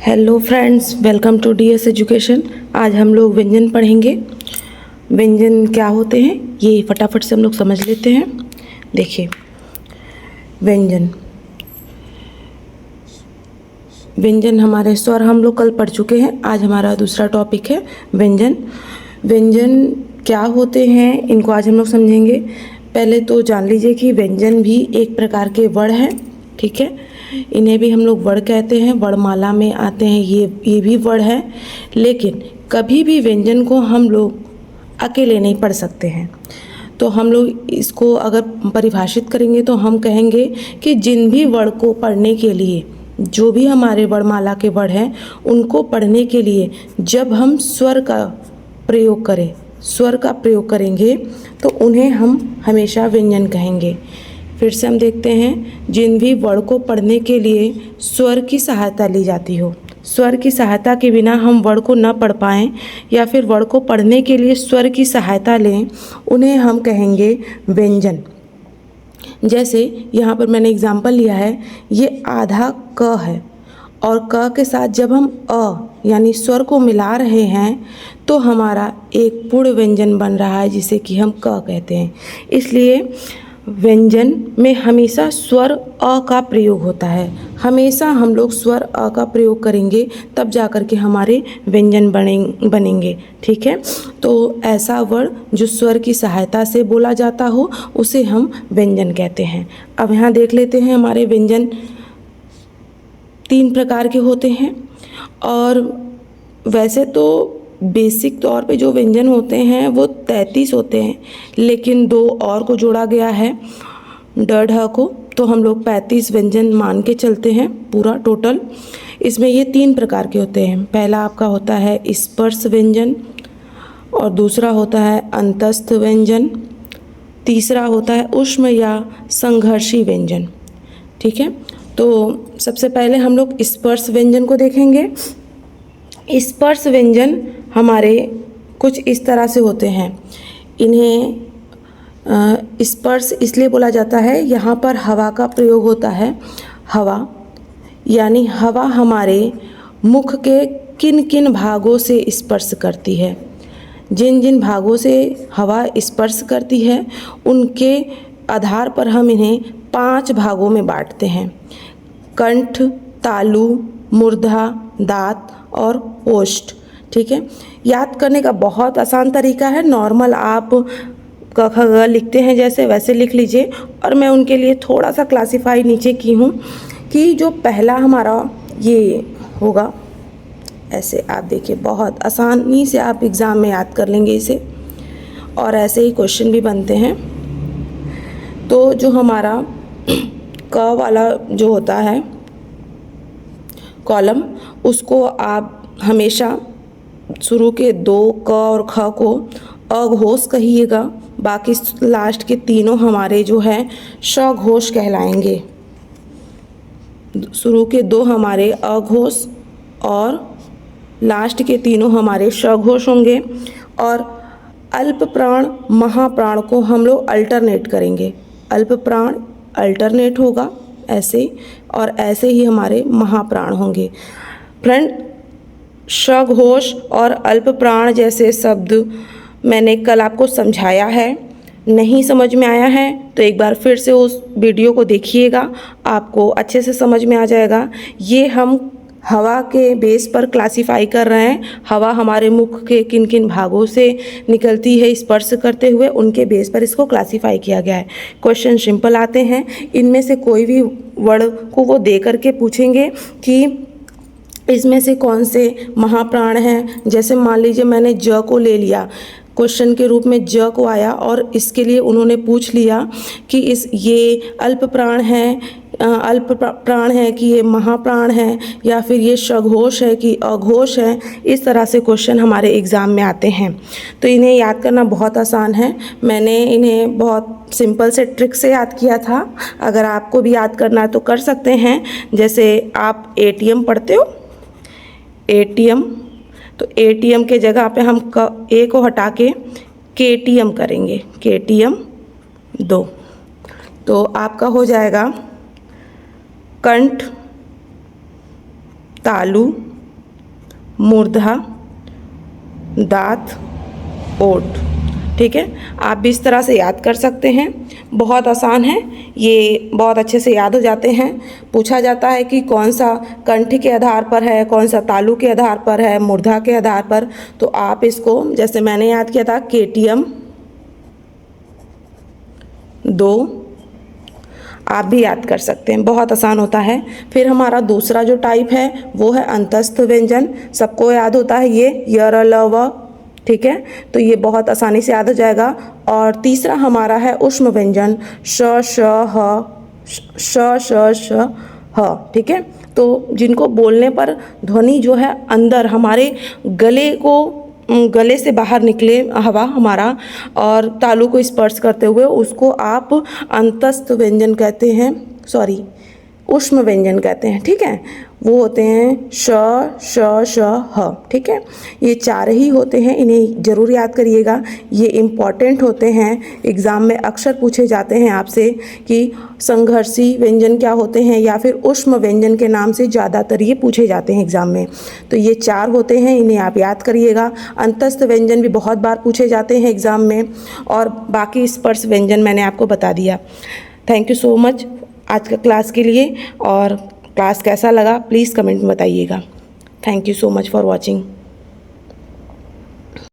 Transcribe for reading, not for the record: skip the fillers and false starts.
Hello friends, welcome to DS education. आज हम लोग व्यंजन पढ़ेंगे। व्यंजन क्या होते हैं ये फटाफट से हम लोग समझ लेते हैं। देखिए, व्यंजन व्यंजन हमारे स्वर हम लोग कल पढ़ चुके हैं। आज हमारा दूसरा टॉपिक है व्यंजन। व्यंजन क्या होते हैं इनको आज हम लोग समझेंगे। पहले तो जान लीजिए कि व्यंजन भी एक प्रकार के वर्ण हैं, ठीक है। इन्हें भी हम लोग वर्ण कहते हैं, वर्णमाला में आते हैं। ये भी वर्ण है, लेकिन कभी भी व्यंजन को हम लोग अकेले नहीं पढ़ सकते हैं। तो हम लोग इसको अगर परिभाषित करेंगे तो हम कहेंगे कि जिन भी वर्ण को पढ़ने के लिए, जो भी हमारे वर्णमाला के वर्ण हैं, उनको पढ़ने के लिए जब हम स्वर का प्रयोग करेंगे तो उन्हें हम हमेशा व्यंजन कहेंगे। फिर से हम देखते हैं, जिन भी वर्ण को पढ़ने के लिए स्वर की सहायता ली जाती हो, स्वर की सहायता के बिना हम वर्ण को न पढ़ पाएँ या फिर वर्ण को पढ़ने के लिए स्वर की सहायता लें, उन्हें हम कहेंगे व्यंजन। जैसे यहाँ पर मैंने एग्जाम्पल लिया है, ये आधा क है और क के साथ जब हम अ यानी स्वर को मिला रहे हैं तो हमारा एक पूर्ण व्यंजन बन रहा है, जिसे कि हम क कहते हैं। इसलिए व्यंजन में हमेशा स्वर अ का प्रयोग होता है। हमेशा हम लोग स्वर अ का प्रयोग करेंगे, तब जा कर के हमारे व्यंजन बनेंगे, ठीक है। तो ऐसा वर्ण जो स्वर की सहायता से बोला जाता हो उसे हम व्यंजन कहते हैं। अब यहाँ देख लेते हैं, हमारे व्यंजन 3 प्रकार के होते हैं। और वैसे तो बेसिक तौर पे जो व्यंजन होते हैं वो 33 होते हैं, लेकिन 2 और को जोड़ा गया है, ड ढ को, तो हम लोग 35 व्यंजन मान के चलते हैं पूरा टोटल। इसमें ये 3 प्रकार के होते हैं। पहला आपका होता है स्पर्श व्यंजन, और दूसरा होता है अंतस्थ व्यंजन, तीसरा होता है ऊष्म या संघर्षी व्यंजन, ठीक है। तो सबसे पहले हम लोग स्पर्श व्यंजन को देखेंगे। स्पर्श व्यंजन हमारे कुछ इस तरह से होते हैं। इन्हें स्पर्श इसलिए बोला जाता है, यहाँ पर हवा का प्रयोग होता है। हवा यानी हवा हमारे मुख के किन किन भागों से स्पर्श करती है। जिन जिन भागों से हवा स्पर्श करती है उनके आधार पर हम इन्हें 5 भागों में बांटते हैं: कंठ, तालु, मूर्धा, दाँत और ओष्ठ, ठीक है। याद करने का बहुत आसान तरीका है। नॉर्मल आप क ख ग लिखते हैं जैसे, वैसे लिख लीजिए। और मैं उनके लिए थोड़ा सा क्लासीफाई नीचे की हूँ कि जो पहला हमारा ये होगा, ऐसे आप देखिए, बहुत आसानी से आप एग्ज़ाम में याद कर लेंगे इसे, और ऐसे ही क्वेश्चन भी बनते हैं। तो जो हमारा क वाला जो होता है कॉलम, उसको आप हमेशा शुरू के 2 क और ख को अघोष कहिएगा, बाकी लास्ट के तीनों हमारे जो है सघोष कहलाएंगे। शुरू के 2 हमारे अघोष और लास्ट के तीनों हमारे सघोष होंगे। और अल्प प्राण महाप्राण को हम लोग अल्टरनेट करेंगे। अल्प प्राण अल्टरनेट होगा ऐसे, और ऐसे ही हमारे महाप्राण होंगे। फ्रेंड, सघोष और अल्प प्राण जैसे शब्द मैंने कल आपको समझाया है। नहीं समझ में आया है तो एक बार फिर से उस वीडियो को देखिएगा, आपको अच्छे से समझ में आ जाएगा। ये हम हवा के बेस पर क्लासीफाई कर रहे हैं। हवा हमारे मुख के किन किन भागों से निकलती है स्पर्श करते हुए, उनके बेस पर इसको क्लासीफाई किया गया है। क्वेश्चन सिंपल आते हैं। इनमें से कोई भी वर्ड को वो दे करके पूछेंगे कि इसमें से कौन से महाप्राण हैं। जैसे मान लीजिए मैंने ज को ले लिया, क्वेश्चन के रूप में ज को आया, और इसके लिए उन्होंने पूछ लिया कि ये अल्प प्राण है, अल्प प्राण है कि ये महाप्राण है, या फिर ये सघोष है कि अघोष है। इस तरह से क्वेश्चन हमारे एग्ज़ाम में आते हैं। तो इन्हें याद करना बहुत आसान है। मैंने इन्हें बहुत सिंपल से ट्रिक से याद किया था। अगर आपको भी याद करना है तो कर सकते हैं। जैसे आप ATM पढ़ते हो, ATM, तो ATM के जगह पे हम ए को हटा के KTM करेंगे, KTM 2। तो आपका हो जाएगा कंठ, तालु, मूर्धा, दाँत, ओठ। ठीक है, आप भी इस तरह से याद कर सकते हैं। बहुत आसान है ये, बहुत अच्छे से याद हो जाते हैं। पूछा जाता है कि कौन सा कंठ के आधार पर है, कौन सा तालु के आधार पर है, मूर्धा के आधार पर, तो आप इसको जैसे मैंने याद किया था केटीएम 2 आप भी याद कर सकते हैं, बहुत आसान होता है। फिर हमारा दूसरा जो टाइप है वो है अंतस्थ व्यंजन, सबको याद होता है ये य र ल व। ठीक है, तो ये बहुत आसानी से याद हो जाएगा। और तीसरा हमारा है ऊष्म व्यंजन श श ह श श श ह। ठीक है, तो जिनको बोलने पर ध्वनि जो है अंदर हमारे गले से बाहर निकले हवा हमारा और तालु को स्पर्श करते हुए, उसको आप अंतस्थ व्यंजन कहते हैं, सॉरी ऊष्म व्यंजन कहते हैं। ठीक है, वो होते हैं श श श ह। ठीक है, ये 4 ही होते हैं, इन्हें ज़रूर याद करिएगा, ये इम्पॉर्टेंट होते हैं। एग्ज़ाम में अक्सर पूछे जाते हैं आपसे कि संघर्षी व्यंजन क्या होते हैं या फिर ऊष्म व्यंजन के नाम से ज़्यादातर ये पूछे जाते हैं एग्ज़ाम में। तो ये 4 होते हैं, इन्हें आप याद करिएगा। अंतस्थ व्यंजन भी बहुत बार पूछे जाते हैं एग्ज़ाम में, और बाकी स्पर्श व्यंजन मैंने आपको बता दिया। थैंक यू सो मच आज का क्लास के लिए, और क्लास कैसा लगा प्लीज़ कमेंट में बताइएगा। Thank you so much for watching.